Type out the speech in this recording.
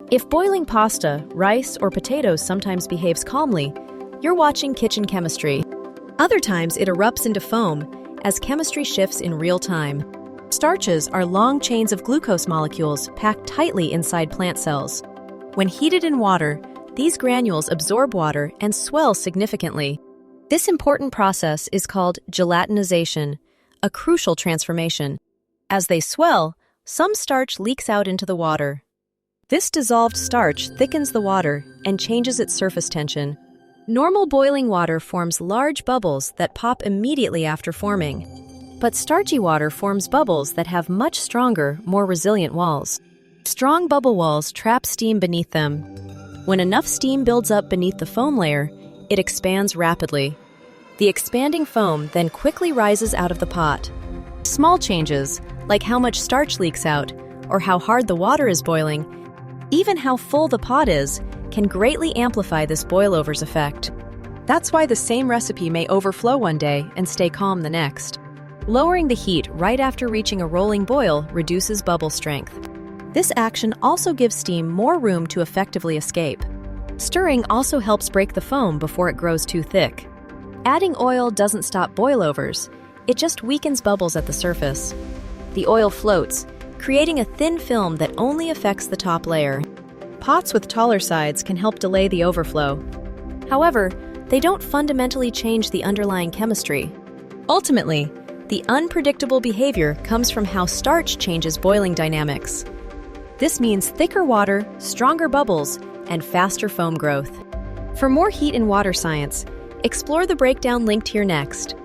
If boiling pasta, rice, or potatoes sometimes behaves calmly, you're watching kitchen chemistry. Other times it erupts into foam as chemistry shifts in real time. Starches are long chains of glucose molecules packed tightly inside plant cells. When heated in water, these granules absorb water and swell significantly. This important process is called gelatinization, a crucial transformation. As they swell, some starch leaks out into the water. This dissolved starch thickens the water and changes its surface tension. Normal boiling water forms large bubbles that pop immediately after forming. But starchy water forms bubbles that have much stronger, more resilient walls. Strong bubble walls trap steam beneath them. When enough steam builds up beneath the foam layer, it expands rapidly. The expanding foam then quickly rises out of the pot. Small changes, like how much starch leaks out, or how hard the water is boiling, even how full the pot is, can greatly amplify this boilovers effect. That's why the same recipe may overflow one day and stay calm the next. Lowering the heat right after reaching a rolling boil reduces bubble strength. This action also gives steam more room to effectively escape. Stirring also helps break the foam before it grows too thick. Adding oil doesn't stop boilovers, it just weakens bubbles at the surface. The oil floats, creating a thin film that only affects the top layer. Pots with taller sides can help delay the overflow. However, they don't fundamentally change the underlying chemistry. Ultimately, the unpredictable behavior comes from how starch changes boiling dynamics. This means thicker water, stronger bubbles, and faster foam growth. For more heat and water science, explore the breakdown linked here next.